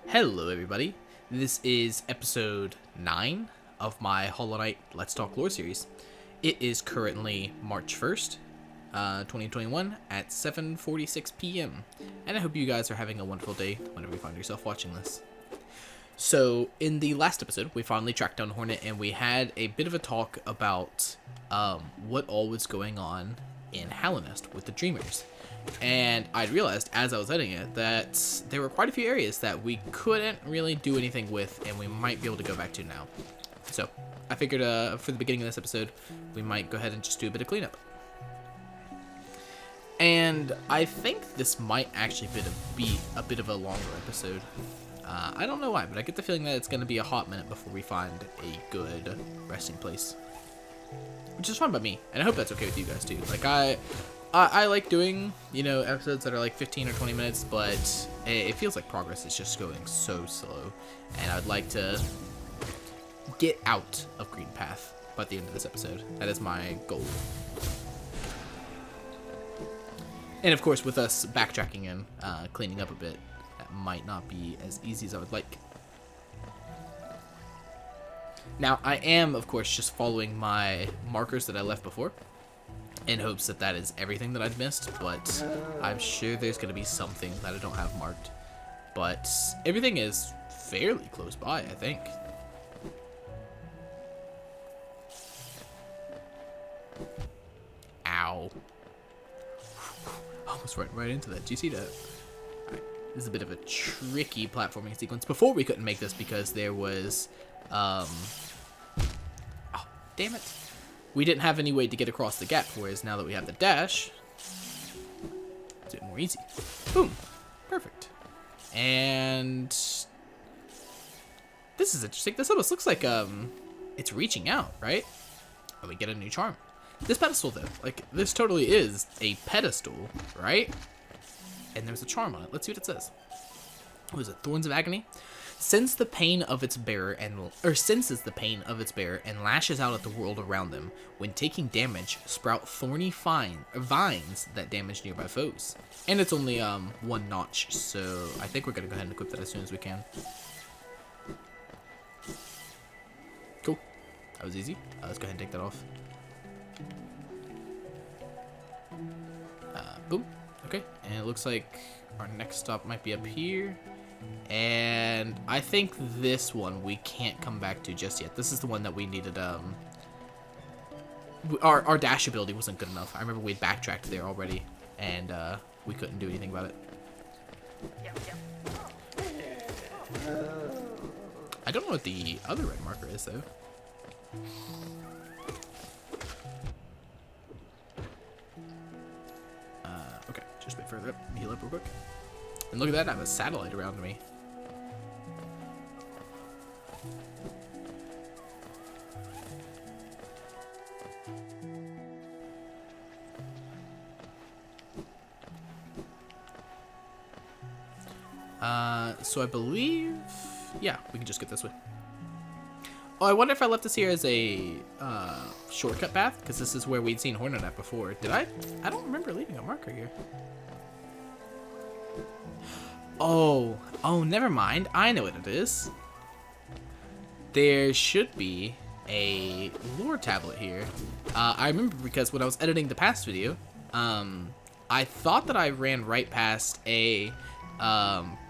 Hello everybody, this is episode 9 of my Hollow Knight Let's Talk Lore series. It is currently March 1st, 2021 at 7:46 p.m. and I hope you guys are having a wonderful day whenever you find yourself watching this. So, in the last episode, we finally tracked down Hornet and we had a bit of a talk about what all was going on in Hallownest with the Dreamers. And I realized as I was editing it that there were quite a few areas that we couldn't really do anything with and we might be able to go back to now. So I figured for the beginning of this episode we might go ahead and just do a bit of cleanup. And I think this might actually be a bit of a longer episode. I don't know why, but I get the feeling that it's going to be a hot minute before we find a good resting place. Which is fine by me, and I hope that's okay with you guys too. Like, I like doing, episodes that are like 15 or 20 minutes, but it feels like progress is just going so slow. And I'd like to get out of Greenpath by the end of this episode. That is my goal. And of course, with us backtracking and cleaning up a bit, that might not be as easy as I would like. Now, I am, of course, just following my markers that I left before, in hopes that that is everything that I've missed, but I'm sure there's going to be something that I don't have marked. But everything is fairly close by, I think. Ow. Almost right into that. Do you see that? Right. This is a bit of a tricky platforming sequence. Before we couldn't make this because there was... oh, damn it. We didn't have any way to get across the gap, whereas now that we have the dash, it's a bit more easy. Boom. Perfect. And this is interesting. This almost looks like it's reaching out, right? And we get a new charm. This pedestal, though, like, this totally is a pedestal, right? And there's a charm on it. Let's see what it says. What is it? Thorns of Agony? Senses the pain of its bearer and lashes out at the world around them. When taking damage, sprout thorny vines that damage nearby foes. And it's only one notch, so I think we're gonna go ahead and equip that as soon as we can. Cool. That was easy. Let's go ahead and take that off. Boom. Okay. And it looks like our next stop might be up here. And I think this one we can't come back to just yet. This is the one that we needed, our dash ability wasn't good enough. I remember we had backtracked there already, and we couldn't do anything about it. I don't know what the other red marker is, though. Okay, just a bit further up, heal up real quick. And look at that, I have a satellite around me. So I believe, yeah, we can just get this way. Oh, I wonder if I left this here as a shortcut path, because this is where we'd seen Hornet at before. Did I? I don't remember leaving a marker here. Oh, never mind. I know what it is. There should be a lore tablet here. I remember because when I was editing the past video, I thought that I ran right past a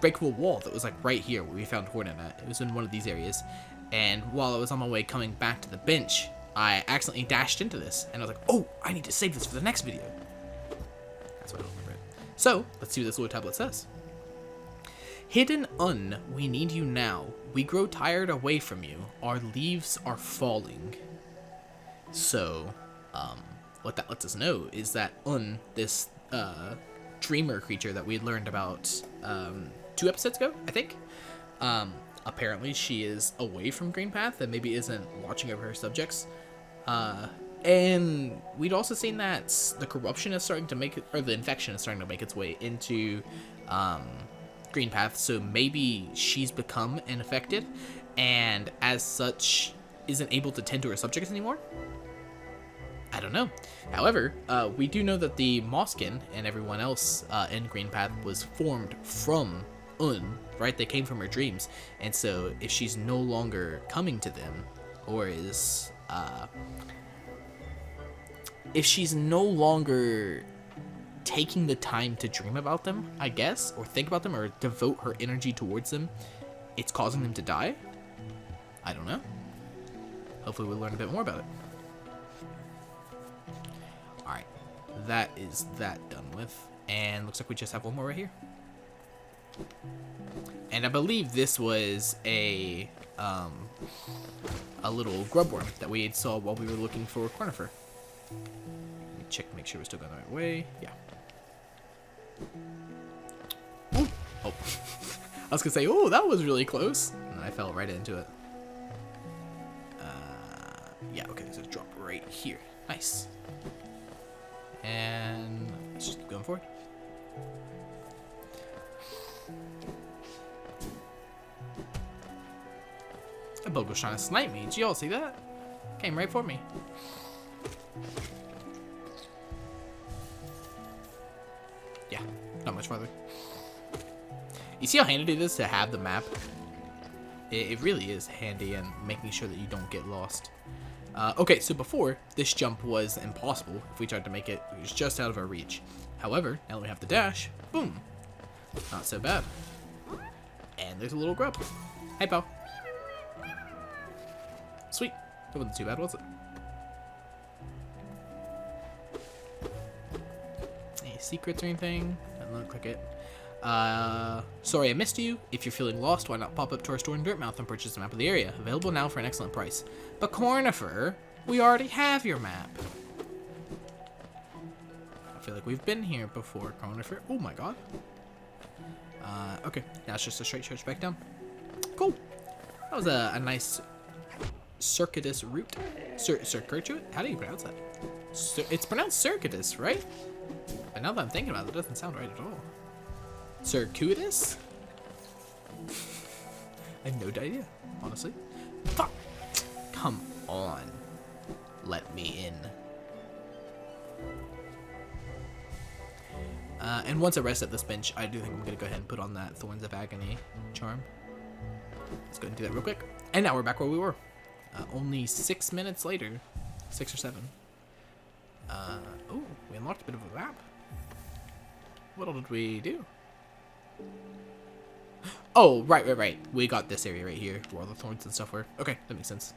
breakable wall that was like right here where we found Hornet at. It was in one of these areas. And while I was on my way coming back to the bench, I accidentally dashed into this. And I was like, oh, I need to save this for the next video. That's why I don't remember it. So, let's see what this lore tablet says. Hidden we need you now. We grow tired away from you. Our leaves are falling. So, what that lets us know is that this dreamer creature that we had learned about 2 episodes ago, I think. Apparently she is away from Greenpath and maybe isn't watching over her subjects. And we'd also seen that the corruption is starting to make it, or the infection is starting to make its way into Greenpath, so maybe she's become infected and as such isn't able to tend to her subjects anymore. I don't know. However, we do know that the Mosskin and everyone else in Greenpath was formed from right? They came from her dreams. And so if she's no longer coming to them, or is, if she's no longer taking the time to dream about them, I guess, or think about them, or devote her energy towards them, it's causing them to die? I don't know. Hopefully we'll learn a bit more about it. Alright, that is that done with. And looks like we just have one more right here. And I believe this was a little grubworm that we saw while we were looking for Cornifer. Let me check, make sure we're still going the right way. Yeah. Ooh. Oh. I was gonna say, oh, that was really close. And I fell right into it. Yeah, okay, there's a drop right here. Nice. And let's just keep going forward. That bug was trying to snipe me. Did you all see that? Came right for me. Yeah, not much farther. You see how handy it is to have the map? It really is handy in making sure that you don't get lost. Okay, so before, this jump was impossible. If we tried to make it, it was just out of our reach. However, now that we have the dash, boom. Not so bad. And there's a little grub. Hey, pal. Sweet. That wasn't too bad, was it? Any secrets or anything? Doesn't look like it. Sorry I missed you. If you're feeling lost, why not pop up to our store in Dirtmouth and purchase a map of the area. Available now for an excellent price. But Cornifer, we already have your map. I feel like we've been here before, Cornifer. Oh my god. Okay, now it's just a straight stretch back down. Cool. That was a nice circuitous route. Circuitous? How do you pronounce that? It's pronounced circuitous, right? But now that I'm thinking about it, it doesn't sound right at all. Circuitous? I have no idea, honestly. Fuck! Come on. Let me in. And once I rest at this bench, I do think I'm going to go ahead and put on that Thorns of Agony charm. Let's go ahead and do that real quick. And now we're back where we were. Only 6 minutes later. 6 or 7. Oh, we unlocked a bit of a map. What all did we do? Oh, right. We got this area right here where all the thorns and stuff were. Okay, that makes sense.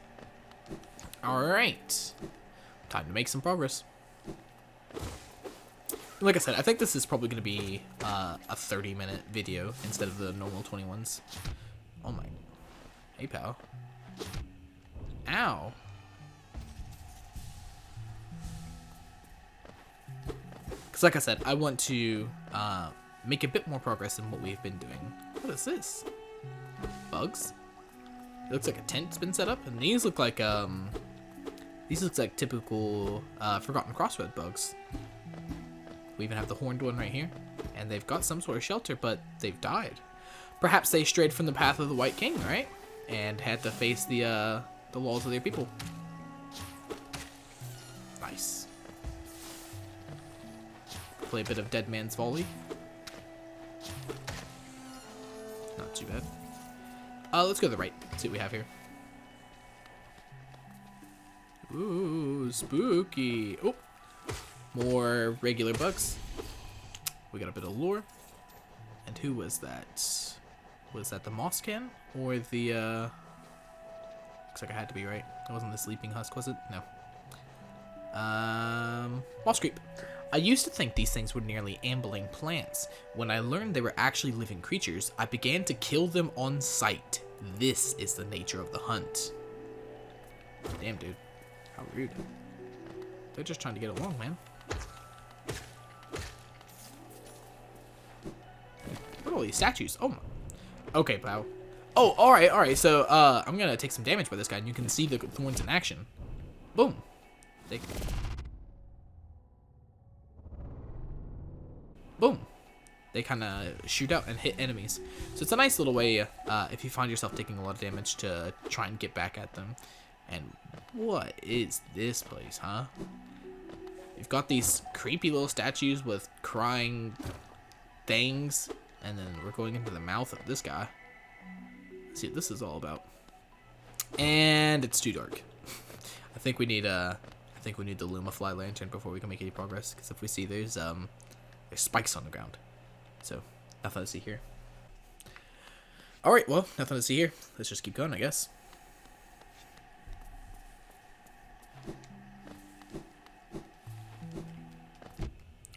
Alright. Time to make some progress. Like I said, I think this is probably going to be a 30-minute video instead of the normal 21s. Oh my. Hey, pal. Ow. Because like I said, I want to make a bit more progress in what we've been doing. What is this? Bugs? It looks like a tent's been set up, and these look like typical Forgotten Crossroad bugs. We even have the horned one right here, and they've got some sort of shelter, but they've died. Perhaps they strayed from the path of the White King, right? And had to face the laws of their people. Nice. Play a bit of Dead Man's Volley. Not too bad. Let's go to the right. See what we have here. Ooh, spooky. Oh, more regular bugs. We got a bit of lore. And who was that? Was that the moss can? Or the, looks like I had to be right. It wasn't the sleeping husk, was it? No. Moss creep. I used to think these things were nearly ambling plants. When I learned they were actually living creatures, I began to kill them on sight. This is the nature of the hunt. Damn, dude. How rude. They're just trying to get along, man. What are all these statues? Oh my. Okay, pal. Oh, alright. So, I'm gonna take some damage by this guy, and you can see the thorns in action. Boom. Boom. They kind of shoot out and hit enemies. So it's a nice little way, if you find yourself taking a lot of damage, to try and get back at them. And what is this place, huh? You've got these creepy little statues with crying things. And then we're going into the mouth of this guy. Let's see what this is all about. And it's too dark. I think we need the Lumafly lantern before we can make any progress. Because if we see there's spikes on the ground. So nothing to see here. All right, well, nothing to see here. Let's just keep going, I guess.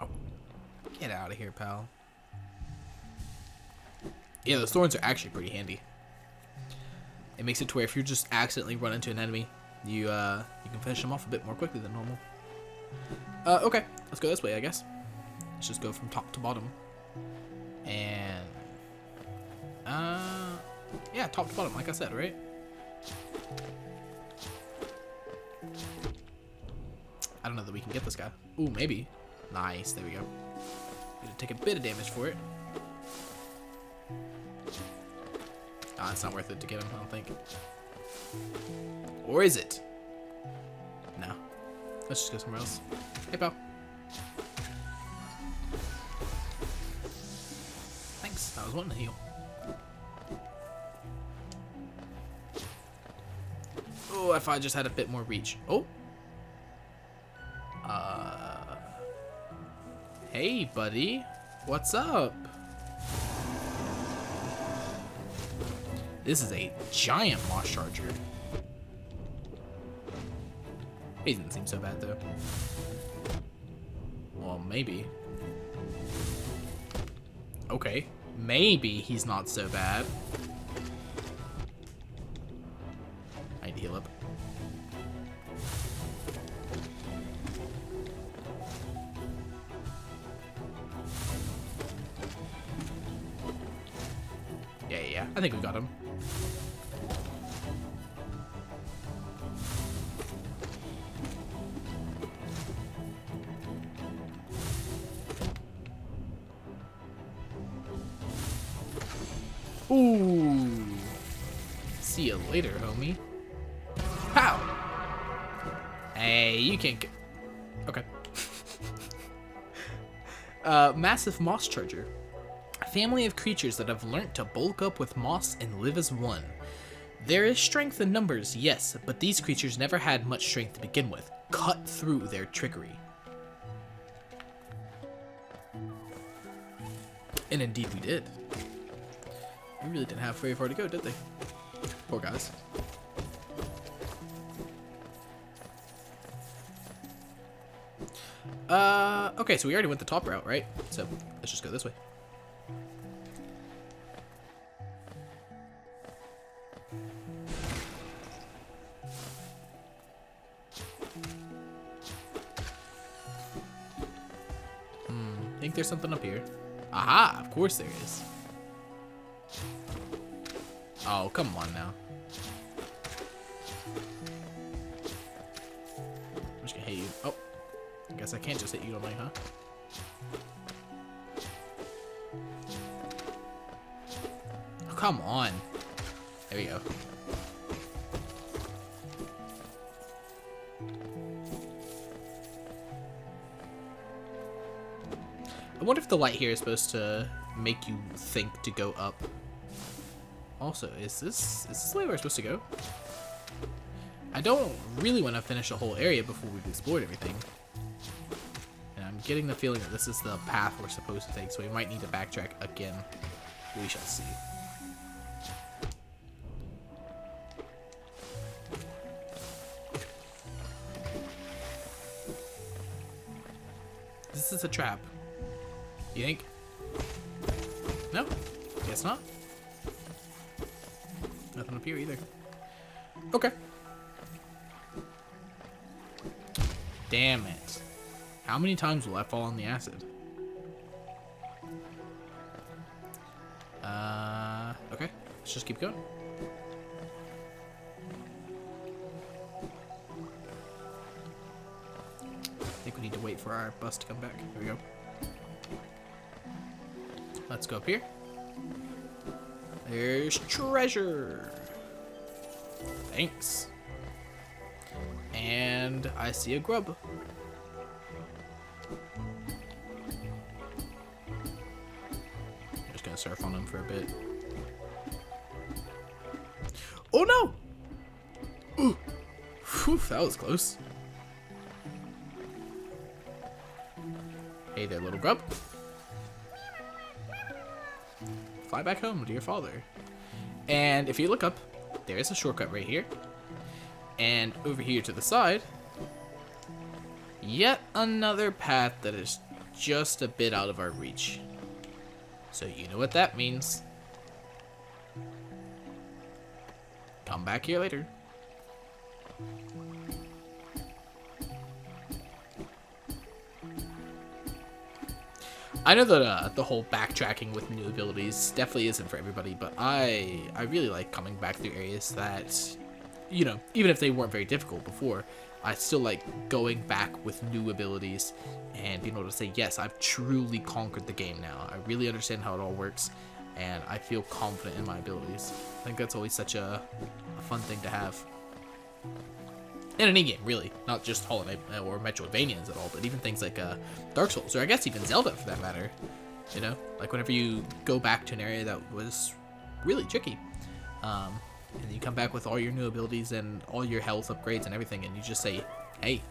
Oh, get out of here, pal. Yeah, those thorns are actually pretty handy. It makes it to where if you just accidentally run into an enemy, you can finish them off a bit more quickly than normal. Okay, let's go this way, I guess. Let's just go from top to bottom. And yeah, top to bottom, like I said, right? I don't know that we can get this guy. Ooh, maybe. Nice, there we go. Gonna take a bit of damage for it. Ah, it's not worth it to get him, I don't think. Or is it? No. Let's just go somewhere else. Hey, pal. Thanks, I was wanting to heal. Oh, if I just had a bit more reach. Oh. Hey, buddy. What's up? This is a giant moss charger. He doesn't seem so bad, though. Well, maybe. Okay. Maybe he's not so bad. I need to heal up. Yeah. I think we got him. Ooh. See you later, homie. Pow! Hey, you can't get... Okay. Massive moss charger. A family of creatures that have learnt to bulk up with moss and live as one. There is strength in numbers, yes, but these creatures never had much strength to begin with. Cut through their trickery. And indeed we did. They really didn't have very far to go, did they? Poor guys. Okay, so we already went the top route, right? So let's just go this way. Think there's something up here. Aha! Of course there is. Oh, come on now. I'm just gonna hit you. Oh, I guess I can't just hit you normally, huh? Oh, come on. There we go. I wonder if the light here is supposed to make you think to go up. Also, is this the way we're supposed to go? I don't really want to finish the whole area before we've explored everything. And I'm getting the feeling that this is the path we're supposed to take, so we might need to backtrack again. We shall see. This is a trap. You think? No? Guess not. Nothing up here either. Okay. Damn it. How many times will I fall on the acid? Okay. Let's just keep going. I think we need to wait for our bus to come back. Here we go. Let's go up here. There's treasure. Thanks. And I see a grub. just gonna surf on him for a bit. Oh no! Ooh. Whew, that was close. Hey there, little grub. Fly back home to your father. And if you look up, there is a shortcut right here. And over here to the side, yet another path that is just a bit out of our reach. So you know what that means. Come back here later. I know that the whole backtracking with new abilities definitely isn't for everybody, but I really like coming back through areas that, you know, even if they weren't very difficult before, I still like going back with new abilities and being able to say, yes, I've truly conquered the game now. I really understand how it all works, and I feel confident in my abilities. I think that's always such a fun thing to have. In any game, really. Not just Hollow Knight or Metroidvanias at all, but even things like Dark Souls, or I guess even Zelda for that matter. You know? Like whenever you go back to an area that was really tricky, and you come back with all your new abilities and all your health upgrades and everything, and you just say, hey,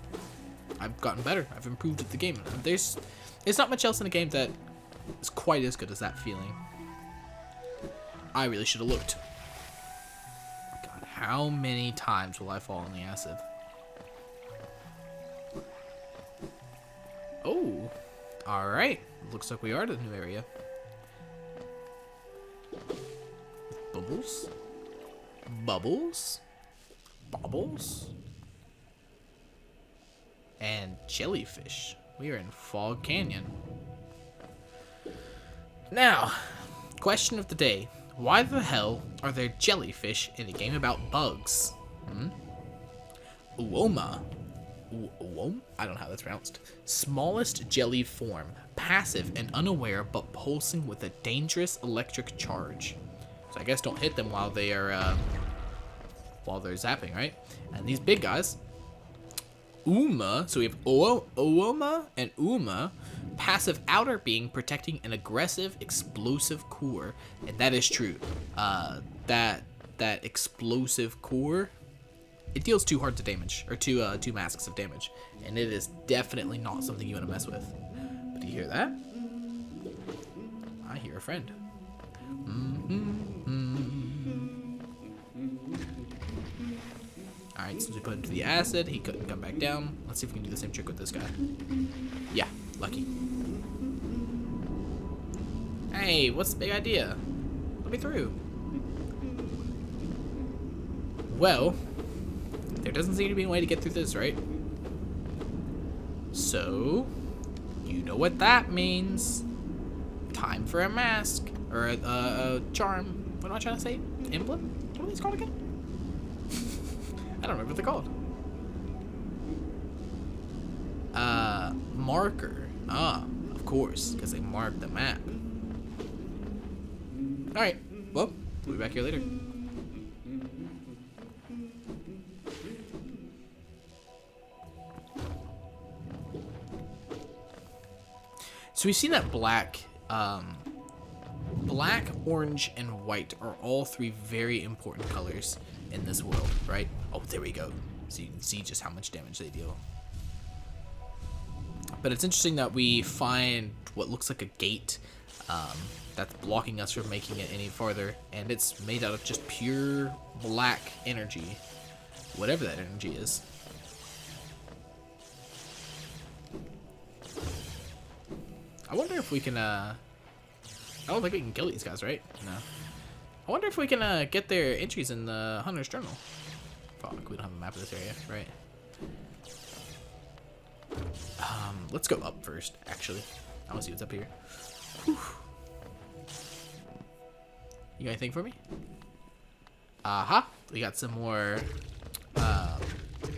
I've gotten better. I've improved at the game. And there's not much else in the game that is quite as good as that feeling. I really should have looked. God, how many times will I fall in the acid? Oh, alright. Looks like we are at a new area. Bubbles? Bubbles? Bubbles? And jellyfish. We are in Fog Canyon. Now, question of the day. Why the hell are there jellyfish in a game about bugs? Uoma. I don't know how that's pronounced. Smallest jelly form. Passive and unaware, but pulsing with a dangerous electric charge. So I guess don't hit them while they are, while they're zapping, right? And these big guys, Uma, so we have Uoma and Uma, passive outer being protecting an aggressive explosive core, and that is true. That explosive core, it deals 2 hearts of damage, or 2 masks of damage, and it is definitely not something you want to mess with. But do you hear that? I hear a friend. Alright, since we put him to the acid, he couldn't come back down. Let's see if we can do the same trick with this guy. Yeah, lucky. Hey, what's the big idea? Let me through. Well, there doesn't seem to be a way to get through this, right? So, you know what that means. Time for a mask. Or a charm. What am I trying to say? Emblem? What are these called again? I don't remember what they're called. Marker. Ah, of course, because they marked the map. Alright, well, we'll be back here later. So we've seen that black, orange, and white are all 3 very important colors in this world, right? Oh, there we go. So you can see just how much damage they deal. But it's interesting that we find what looks like a gate that's blocking us from making it any farther, and it's made out of just pure black energy, whatever that energy is. I wonder if we can, I don't think we can kill these guys, right? No. I wonder if we can get their entries in the Hunter's Journal. Fuck, we don't have a map of this area, right? Let's go up first, actually. I want to see what's up here. Whew. You got anything for me? Aha! We got some more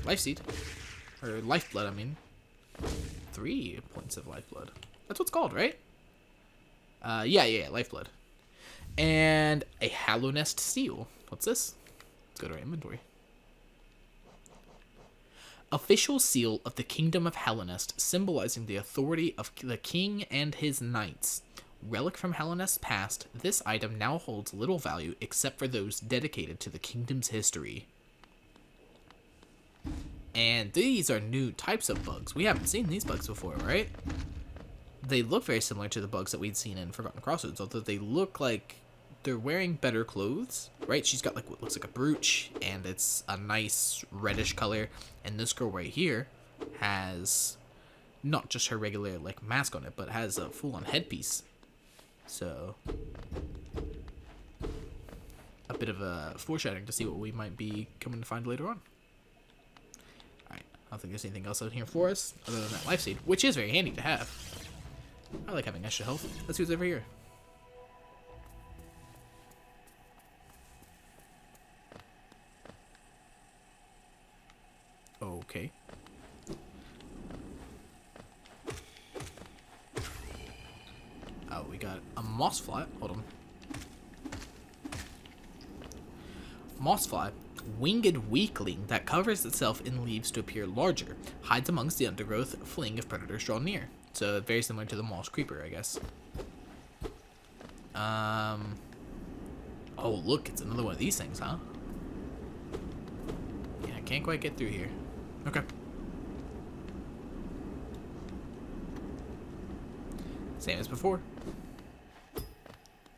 life seed. Or lifeblood, I mean. 3 points of lifeblood. That's what's called, right? Yeah, lifeblood. And a Hallow Nest seal. What's this? Let's go to our inventory. Official seal of the Kingdom of Hallownest, symbolizing the authority of the king and his knights. Relic from Hellenist's past, this item now holds little value except for those dedicated to the kingdom's history. And these are new types of bugs. We haven't seen these bugs before, right? They look very similar to the bugs that we'd seen in Forgotten Crossroads, although they look like they're wearing better clothes, right? She's got like what looks like a brooch, and it's a nice reddish color. And this girl right here has not just her regular like mask on it, but has a full-on headpiece. So a bit of a foreshadowing to see what we might be coming to find later on. Alright, I don't think there's anything else out here for us other than that life seed, which is very handy to have. I like having extra health. Let's see what's over here. Okay. Oh, we got a moss fly. Hold on. Moss fly, winged weakling that covers itself in leaves to appear larger, hides amongst the undergrowth, fleeing if predators draw near. So very similar to the moss creeper, I guess. Oh, look, it's another one of these things, huh? Yeah, I can't quite get through here. Okay. Same as before.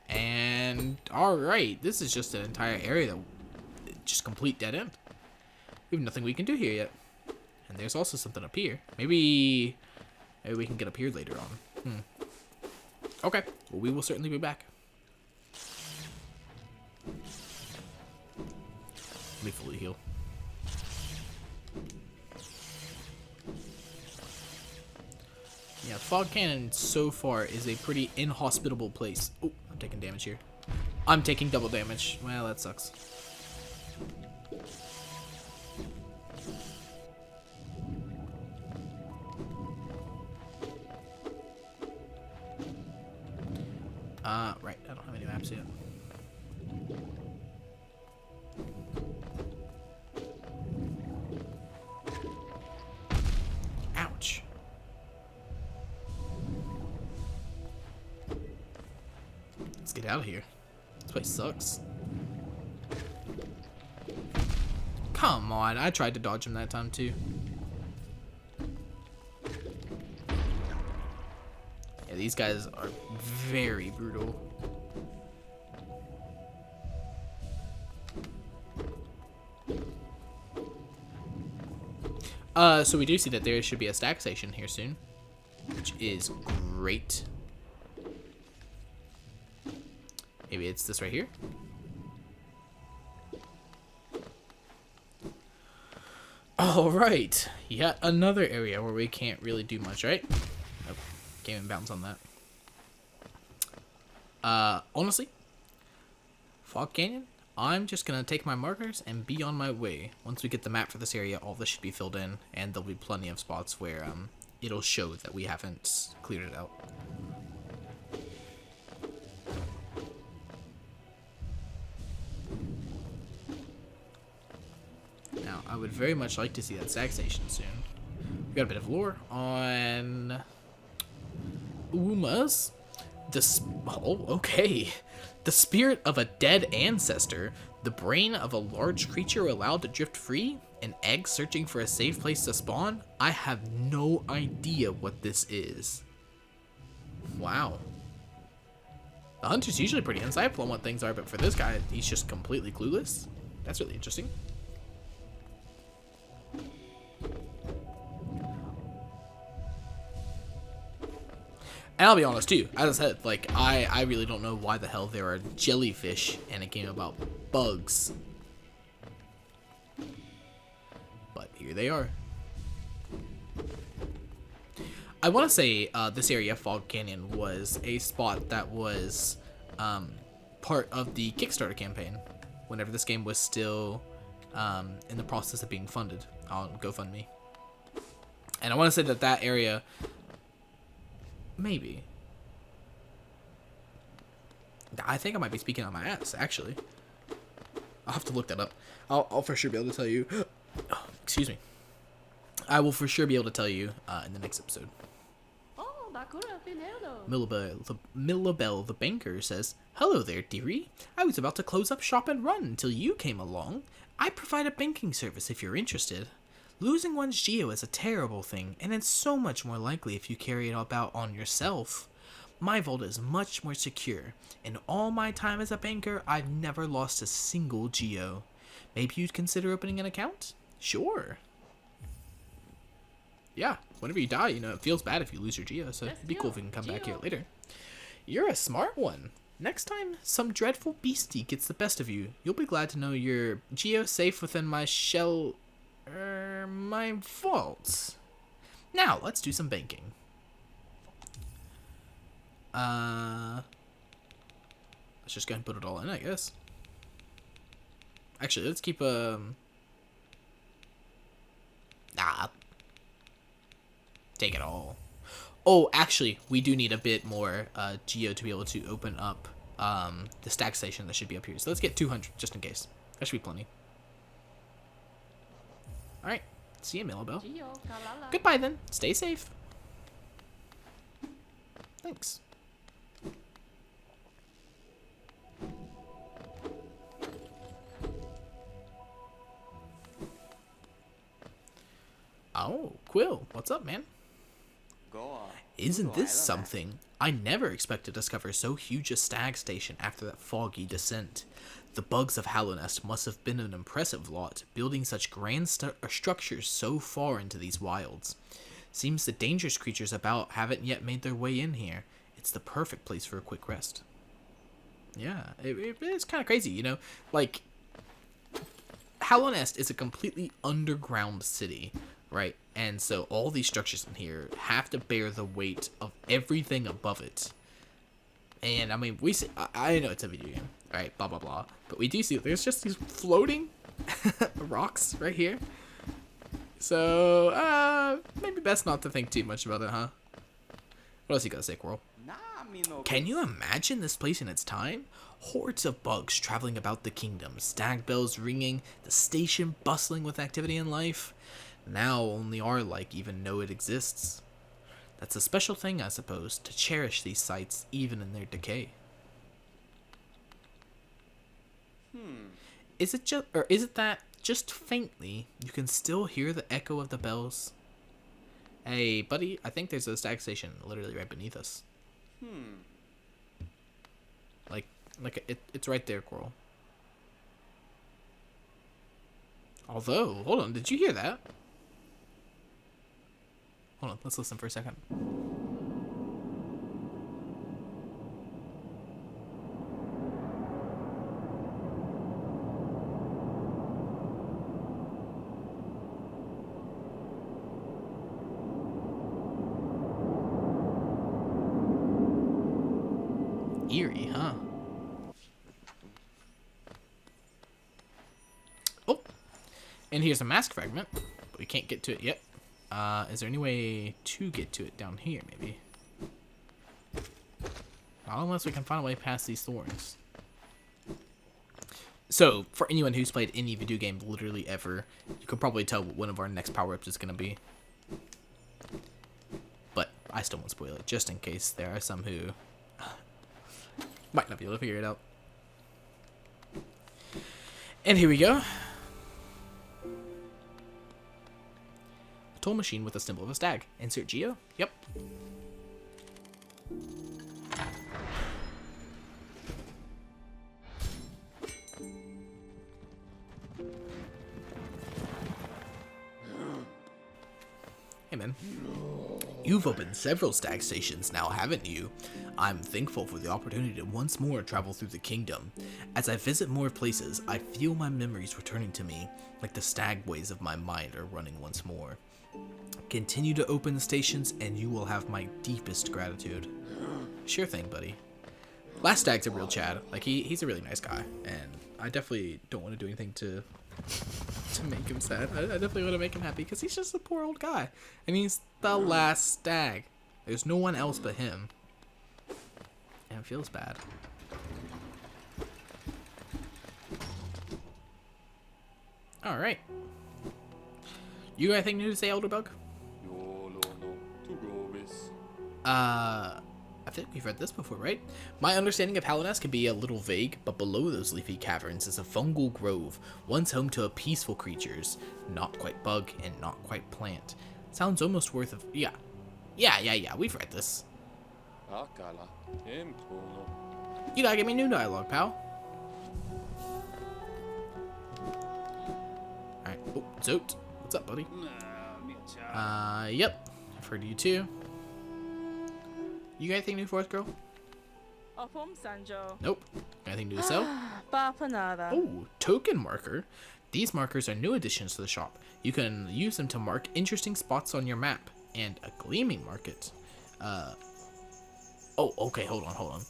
And alright, this is just an entire area that just complete dead end. We have nothing we can do here yet. And there's also something up here. Maybe we can get up here later on. Okay, well, we will certainly be back. Let me fully heal. Yeah, Fog Canyon so far is a pretty inhospitable place. Oh, I'm taking damage here. I'm taking double damage. Well, that sucks. Right, I don't have any maps yet. Ouch. Let's get out of here. This place sucks. Come on, I tried to dodge him that time too. Yeah, these guys are very brutal. So we do see that there should be a stack station here soon, which is great. Maybe it's this right here. All right, yet another area where we can't really do much, right? Nope, can't even bounce on that. Honestly, Fog Canyon, I'm just gonna take my markers and be on my way. Once we get the map for this area, all this should be filled in, and there'll be plenty of spots where it'll show that we haven't cleared it out. Now, I would very much like to see that stack station soon. We got a bit of lore on Umas. Oh, okay. The spirit of a dead ancestor, the brain of a large creature allowed to drift free, an egg searching for a safe place to spawn. I have no idea what this is. Wow. The hunter's usually pretty insightful on what things are, but for this guy, he's just completely clueless. That's really interesting. And I'll be honest too, as I said, like, I really don't know why the hell there are jellyfish in a game about bugs. But here they are. I want to say this area, Fog Canyon, was a spot that was part of the Kickstarter campaign whenever this game was still in the process of being funded on GoFundMe. And I want to say that that area... Maybe. I think I might be speaking on my ass, actually. I'll have to look that up. I'll for sure be able to tell you. Excuse me. I will for sure be able to tell you in the next episode. Millabelle the banker says, "Hello there, dearie. I was about to close up shop and run until you came along. I provide a banking service if you're interested. Losing one's geo is a terrible thing, and it's so much more likely if you carry it about on yourself. My vault is much more secure. In all my time as a banker, I've never lost a single geo. Maybe you'd consider opening an account? Sure." Yeah, whenever you die, it feels bad if you lose your geo, so it'd be cool if we can come back here later. You're a smart one. Next time some dreadful beastie gets the best of you, you'll be glad to know your geo safe within my my vault. Now, let's do some banking. Let's just go ahead and put it all in, I guess. Actually, let's keep, take it all. Oh, actually, we do need a bit more geo to be able to open up the stack station that should be up here. So let's get 200 just in case. That should be plenty. Alright, see you, Millabelle. Goodbye then. Stay safe. Thanks. Oh, Quill, what's up, man? Isn't this something? I never expected to discover so huge a stag station after that foggy descent. The bugs of Hallownest must have been an impressive lot, building such grand structures so far into these wilds. Seems the dangerous creatures about haven't yet made their way in here. It's the perfect place for a quick rest. Yeah, it's kind of crazy, Like, Hallownest is a completely underground city, right? And so all these structures in here have to bear the weight of everything above it. And I mean, I know it's a video game, right? Blah, blah, blah. But we do see there's just these floating rocks right here. So, maybe best not to think too much about it, huh? What else you gotta say, Quirrell? Can you imagine this place in its time? Hordes of bugs traveling about the kingdom, stag bells ringing, the station bustling with activity and life. Now only our like even know it exists. That's a special thing, I suppose, to cherish these sites even in their decay. Is it that just faintly you can still hear the echo of the bells? Hey, buddy, I think there's a stag station literally right beneath us. It's right there, Quirrell. Although, hold on, did you hear that? Hold on, let's listen for a second. Eerie, huh? Oh! And here's a mask fragment, but we can't get to it yet. Is there any way to get to it down here, maybe? Not unless we can find a way past these thorns. So, for anyone who's played any video game literally ever, you could probably tell what one of our next power-ups is going to be. But I still won't spoil it, just in case there are some who might not be able to figure it out. And here we go. Toll machine with a symbol of a stag. Insert geo? Yep. Hey, man. You've opened several stag stations now, haven't you? I'm thankful for the opportunity to once more travel through the kingdom. As I visit more places, I feel my memories returning to me, like the stag ways of my mind are running once more. Continue to open the stations, and you will have my deepest gratitude. Sure thing, buddy. Last Stag's a real Chad. Like, he's a really nice guy, and I definitely don't want to do anything to make him sad. I definitely want to make him happy, because he's just a poor old guy. And he's the last Stag. There's no one else but him. And it feels bad. Alright. You got anything new to say, Elderbug? I think we've read this before, right? My understanding of Hallownest can be a little vague, but below those leafy caverns is a fungal grove, once home to a peaceful creatures, not quite bug and not quite plant. Sounds almost worth of... Yeah, we've read this. You gotta give me new dialogue, pal. Alright, oh, Zote. What's up, buddy? Yep. I've heard of you too. You got anything new for us, girl? Nope. Anything new to sell? Oh, token marker. These markers are new additions to the shop. You can use them to mark interesting spots on your map. And a gleaming market. Oh, okay, hold on.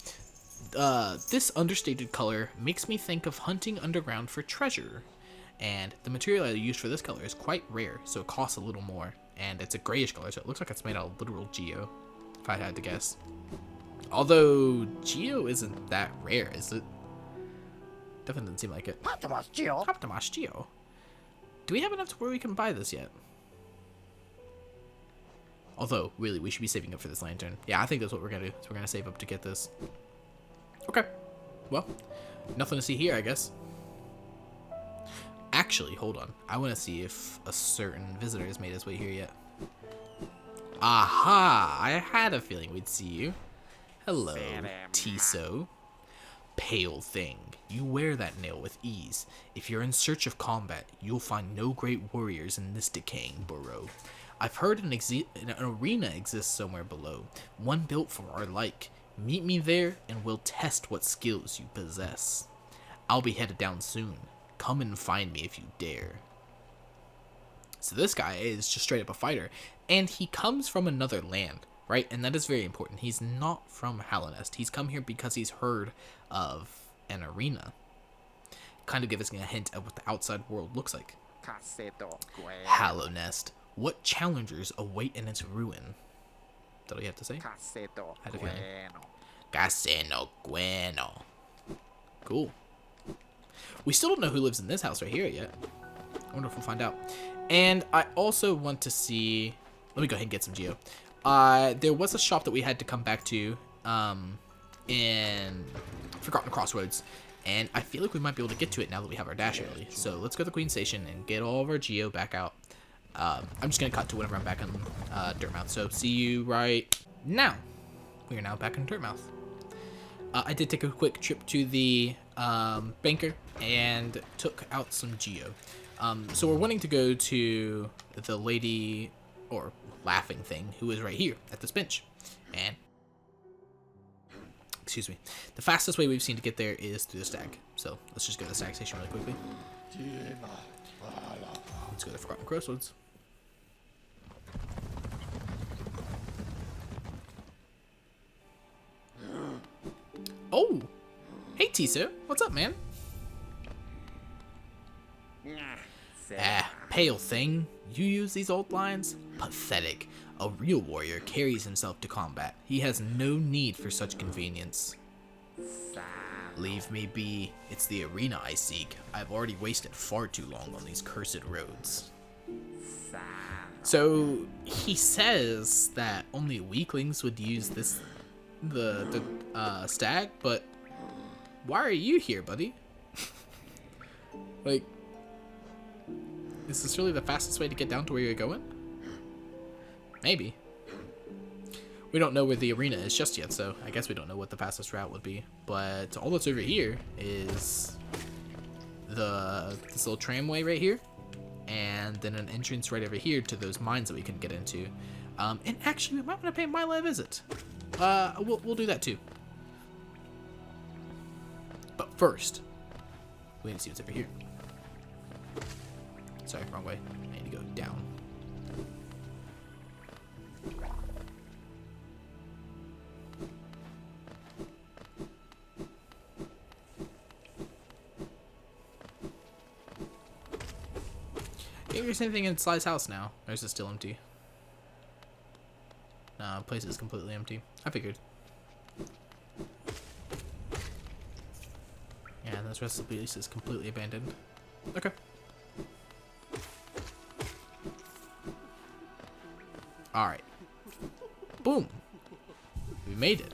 This understated color makes me think of hunting underground for treasure. And the material I used for this color is quite rare, so it costs a little more. And it's a grayish color, so it looks like it's made out of literal geo, if I had to guess. Although, geo isn't that rare, is it? Definitely doesn't seem like it. Optimus geo. Do we have enough to where we can buy this yet? Although, really, we should be saving up for this lantern. Yeah, I think that's what we're gonna do. So we're gonna save up to get this. Okay. Well, nothing to see here, I guess. Actually, hold on. I want to see if a certain visitor has made his way here yet. Aha! I had a feeling we'd see you. Hello, Tiso. Pale thing. You wear that nail with ease. If you're in search of combat, you'll find no great warriors in this decaying burrow. I've heard an arena exists somewhere below, one built for our like. Meet me there, and we'll test what skills you possess. I'll be headed down soon. Come and find me if you dare. So this guy is just straight up a fighter, and he comes from another land, right? And that is very important. He's not from Hallownest. He's come here because he's heard of an arena. Kind of giving us a hint of what the outside world looks like. Hallownest. What challengers await in its ruin? Is that all you have to say? Had a feeling. Caseno Bueno. Cool. We still don't know who lives in this house right here yet. I wonder if we'll find out. And I also want to see... Let me go ahead and get some geo. There was a shop that we had to come back to in Forgotten Crossroads. And I feel like we might be able to get to it now that we have our dash early. So let's go to the Queen Station and get all of our geo back out. I'm just going to cut to whenever I'm back on Dirtmouth. So see you right now. We are now back in Dirtmouth. I did take a quick trip to the banker and took out some geo. So we're wanting to go to the lady, or laughing thing, who is right here at this bench. And, excuse me, the fastest way we've seen to get there is through the stag. So let's just go to the stag station really quickly. Let's go to Forgotten Crossroads. Oh! Hey, Tiso. What's up, man? Pale thing. You use these old lines? Pathetic. A real warrior carries himself to combat. He has no need for such convenience. Leave me be. It's the arena I seek. I've already wasted far too long on these cursed roads. So, he says that only weaklings would use this... the stag, but why are you here, buddy? Like, is this really the fastest way to get down to where you're going? Maybe. We don't know where the arena is just yet, so I guess we don't know what the fastest route would be. But all that's over here is this little tramway right here, and then an entrance right over here to those mines that we can get into. And actually, we might want to pay Milo a visit. We'll do that too. But first, we need to see what's over here. Sorry, wrong way. I need to go down. Maybe there's anything in Sly's house now. Or is it still empty? No, the place is completely empty. I figured. Yeah, this rest of the place is completely abandoned. Okay. Alright. Boom. We made it.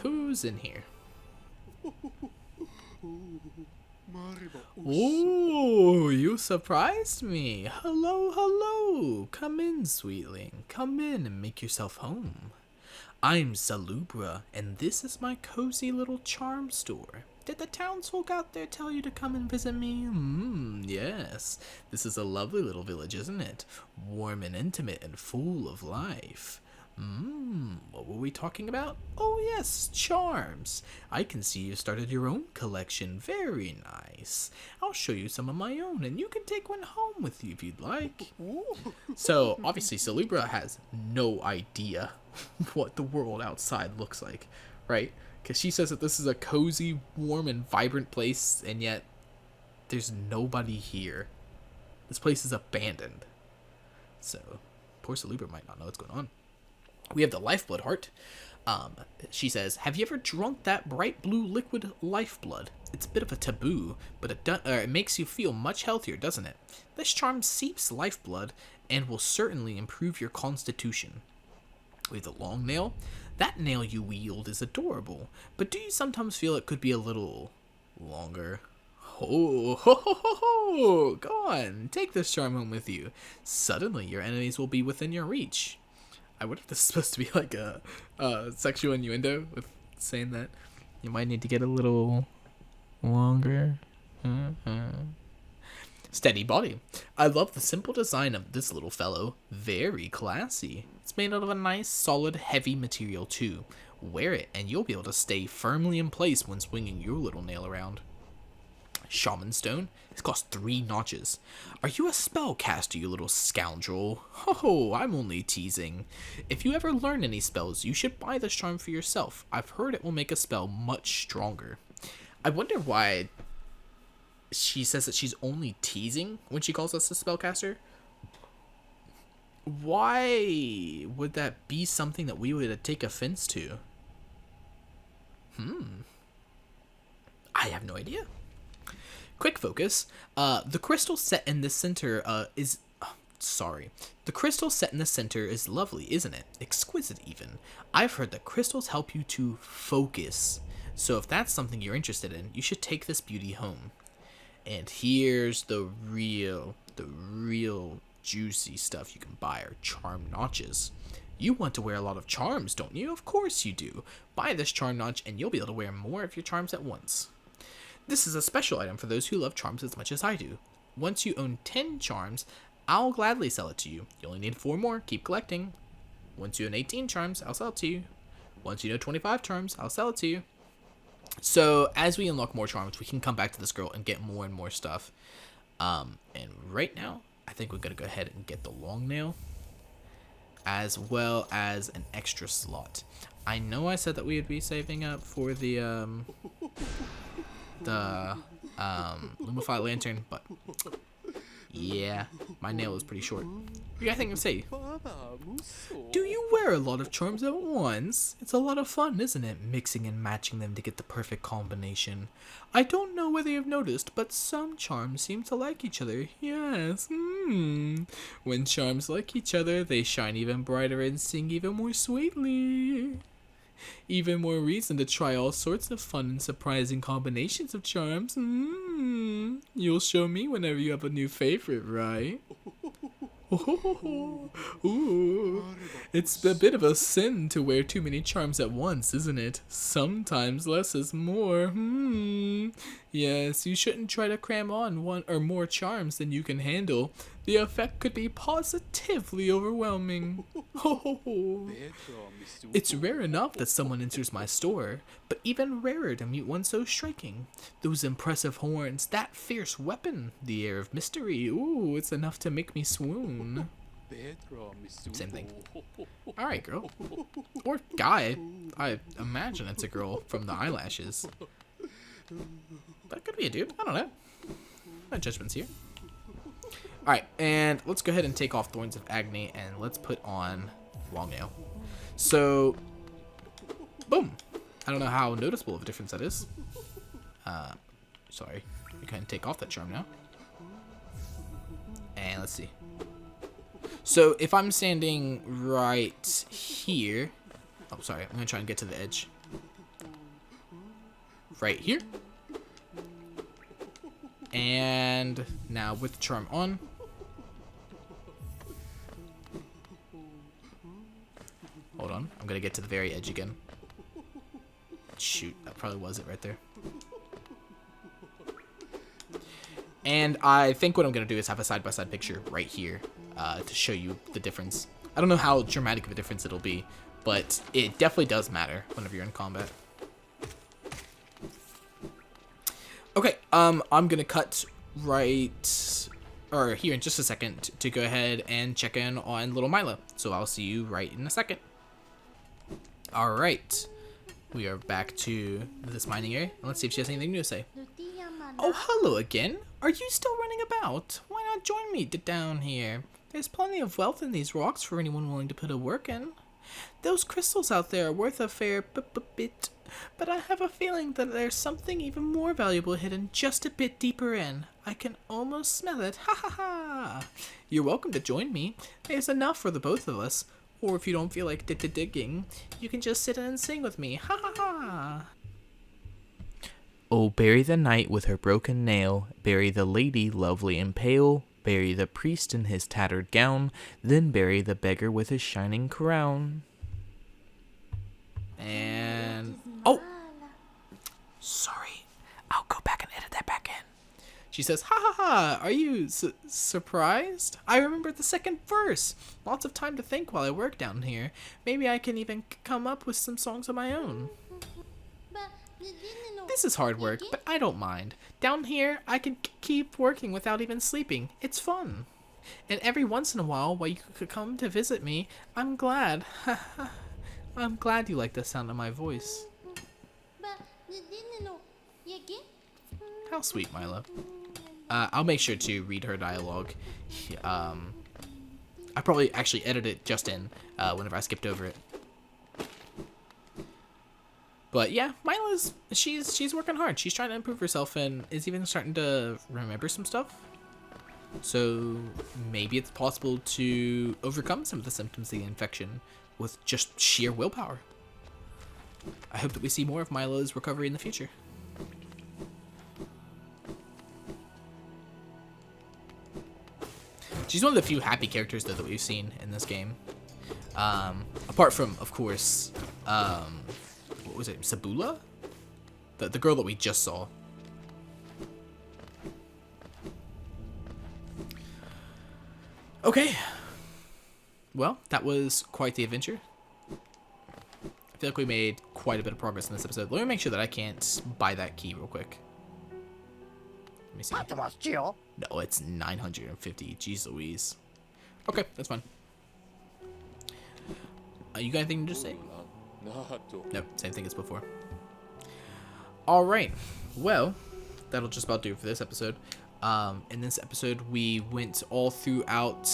Who's in here? Oh, you surprised me. Hello, hello. Come in, sweetling. Come in and make yourself home. I'm Salubra, and this is my cozy little charm store. Did the townsfolk out there tell you to come and visit me? Yes. This is a lovely little village, isn't it? Warm and intimate and full of life. What were we talking about? Oh yes, charms. I can see you started your own collection. Very nice. I'll show you some of my own, and you can take one home with you if you'd like. So, obviously, Salubra has no idea what the world outside looks like, right? Because she says that this is a cozy, warm, and vibrant place, and yet there's nobody here. This place is abandoned. So, poor Salubra might not know what's going on. We have the lifeblood heart. She says, have you ever drunk that bright blue liquid lifeblood? It's a bit of a taboo, but it makes you feel much healthier, doesn't it? This charm seeps lifeblood and will certainly improve your constitution. We have the long nail. That nail you wield is adorable, but do you sometimes feel it could be a little longer? Oh, ho, ho, ho, ho. Go on, take this charm home with you. Suddenly your enemies will be within your reach. I wonder if this is supposed to be like a sexual innuendo with saying that you might need to get a little longer. Steady body. I love the simple design of this little fellow. Very classy. It's made out of a nice, solid, heavy material too. Wear it and you'll be able to stay firmly in place when swinging your little nail around. Shaman stone. It's cost 3 notches. Are you a spellcaster, you little scoundrel? Oh, I'm only teasing. If you ever learn any spells, you should buy this charm for yourself. I've heard it will make a spell much stronger. I wonder why she says that she's only teasing when she calls us a spellcaster. Why would that be something that we would take offense to? I have no idea. Quick focus. The crystal set in the center The crystal set in the center is lovely, isn't it? Exquisite, even. I've heard that crystals help you to focus. So if that's something you're interested in, you should take this beauty home. And here's the real juicy stuff you can buy are charm notches. You want to wear a lot of charms, don't you? Of course you do. Buy this charm notch and you'll be able to wear more of your charms at once. This is a special item for those who love charms as much as I do. Once you own 10 charms, I'll gladly sell it to you. You only need 4 more. Keep collecting. Once you own 18 charms, I'll sell it to you. Once you know 25 charms, I'll sell it to you. So, as we unlock more charms, we can come back to this girl and get more and more stuff. And right now, I think we're going to go ahead and get the long nail, as well as an extra slot. I know I said that we would be saving up for the Lumify lantern, but yeah, my nail is pretty short. What do you guys think of say? Do you wear a lot of charms at once? It's a lot of fun, isn't it? Mixing and matching them to get the perfect combination. I don't know whether you've noticed, but some charms seem to like each other. Yes. When charms like each other, they shine even brighter and sing even more sweetly. Even more reason to try all sorts of fun and surprising combinations of charms. You'll show me whenever you have a new favorite, right? Ooh. It's a bit of a sin to wear too many charms at once, isn't it? Sometimes less is more. Yes, you shouldn't try to cram on 1 or more charms than you can handle. The effect could be positively overwhelming. It's rare enough that someone enters my store, but even rarer to meet one so striking. Those impressive horns, that fierce weapon, the air of mystery. Ooh, it's enough to make me swoon. Same thing. Alright, girl. Or guy. I imagine it's a girl from the eyelashes. That could be a dude. I don't know. No judgments here. Alright, and let's go ahead and take off Thorns of Agony, and let's put on Long Nail. So, boom. I don't know how noticeable of a difference that is. Sorry. We can take off that charm now. And let's see. So, if I'm standing right here, Oh, sorry. I'm gonna try and get to the edge. Right here. And now with the charm on. Hold on. I'm gonna get to the very edge again. Shoot, that probably was it right there. And I think what I'm gonna do is have a side-by-side picture right here to show you the difference. I don't know how dramatic of a difference it'll be, but it definitely does matter whenever you're in combat. Okay, I'm gonna cut here in just a second to go ahead and check in on little Milo. So I'll see you right in a second. All right, we are back to this mining area. Let's see if she has anything new to say. Oh, hello again. Are you still running about? Why not join me down here? There's plenty of wealth in these rocks for anyone willing to put a work in. Those crystals out there are worth a fair bit, but I have a feeling that there's something even more valuable hidden just a bit deeper in. I can almost smell it. Ha ha ha! You're welcome to join me. There's enough for the both of us. Or if you don't feel like digging, you can just sit and sing with me. Ha ha ha! Oh, bury the knight with her broken nail, bury the lady lovely and pale, bury the priest in his tattered gown, then bury the beggar with his shining crown. And... oh! Sorry. I'll go back and edit that back in. She says, ha ha ha, are you surprised? I remember the second verse. Lots of time to think while I work down here. Maybe I can even come up with some songs of my own. This is hard work, but I don't mind. Down here, I can keep working without even sleeping. It's fun. And every once in a while you could come to visit me, I'm glad. I'm glad you like the sound of my voice. How sweet, Milo. I'll make sure to read her dialogue. I probably actually edited it just in whenever I skipped over it. But yeah, Mila's she's working hard. She's trying to improve herself and is even starting to remember some stuff. So maybe it's possible to overcome some of the symptoms of the infection with just sheer willpower. I hope that we see more of Milo's recovery in the future. She's one of the few happy characters though that we've seen in this game. Apart from, of course, what was it, Sabula? The girl that we just saw. Okay. Well, that was quite the adventure. I feel like we made quite a bit of progress in this episode. Let me make sure that I can't buy that key real quick. Let me see. No, it's 950. Jeez Louise. Okay, that's fine. You got anything to say? Nope, same thing as before. Alright, well, that'll just about do it for this episode. In this episode, we went all throughout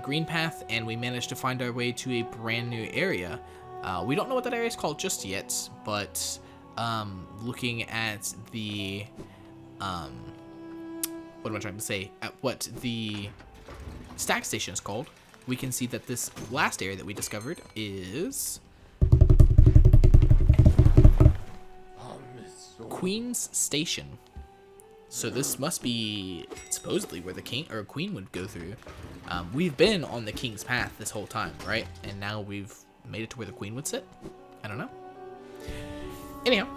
Greenpath, and we managed to find our way to a brand new area. We don't know what that area is called just yet, but looking at the... what am I trying to say? At what the stack station is called, we can see that this last area that we discovered is... Queen's Station. So this must be supposedly where the king or queen would go through. We've been on the king's path this whole time, right? And now we've made it to where the queen would sit. I don't know. Anyhow,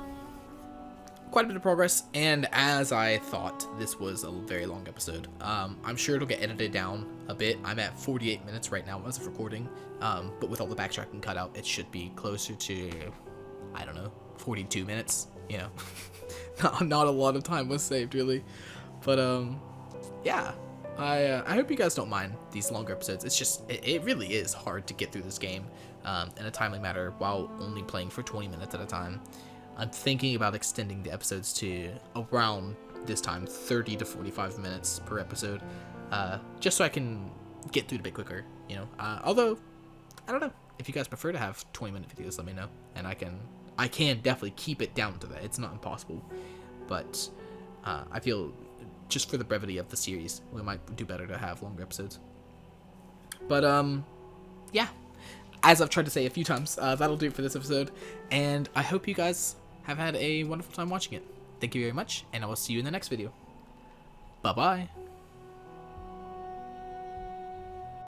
quite a bit of progress, and as I thought, this was a very long episode. I'm sure it'll get edited down a bit. I'm at 48 minutes right now as of recording, but with all the backtracking cut out, it should be closer to, I don't know, 42 minutes. You know, not a lot of time was saved really, but yeah, I hope you guys don't mind these longer episodes. It's just it really is hard to get through this game in a timely manner while only playing for 20 minutes at a time. I'm thinking about extending the episodes to around this time 30 to 45 minutes per episode, just so I can get through it a bit quicker. You know, although I don't know if you guys prefer to have 20-minute videos, let me know, and I can definitely keep it down to that. It's not impossible, but I feel just for the brevity of the series, we might do better to have longer episodes. But yeah, as I've tried to say a few times, that'll do it for this episode, and I hope you guys have had a wonderful time watching it. Thank you very much, and I will see you in the next video. Bye-bye.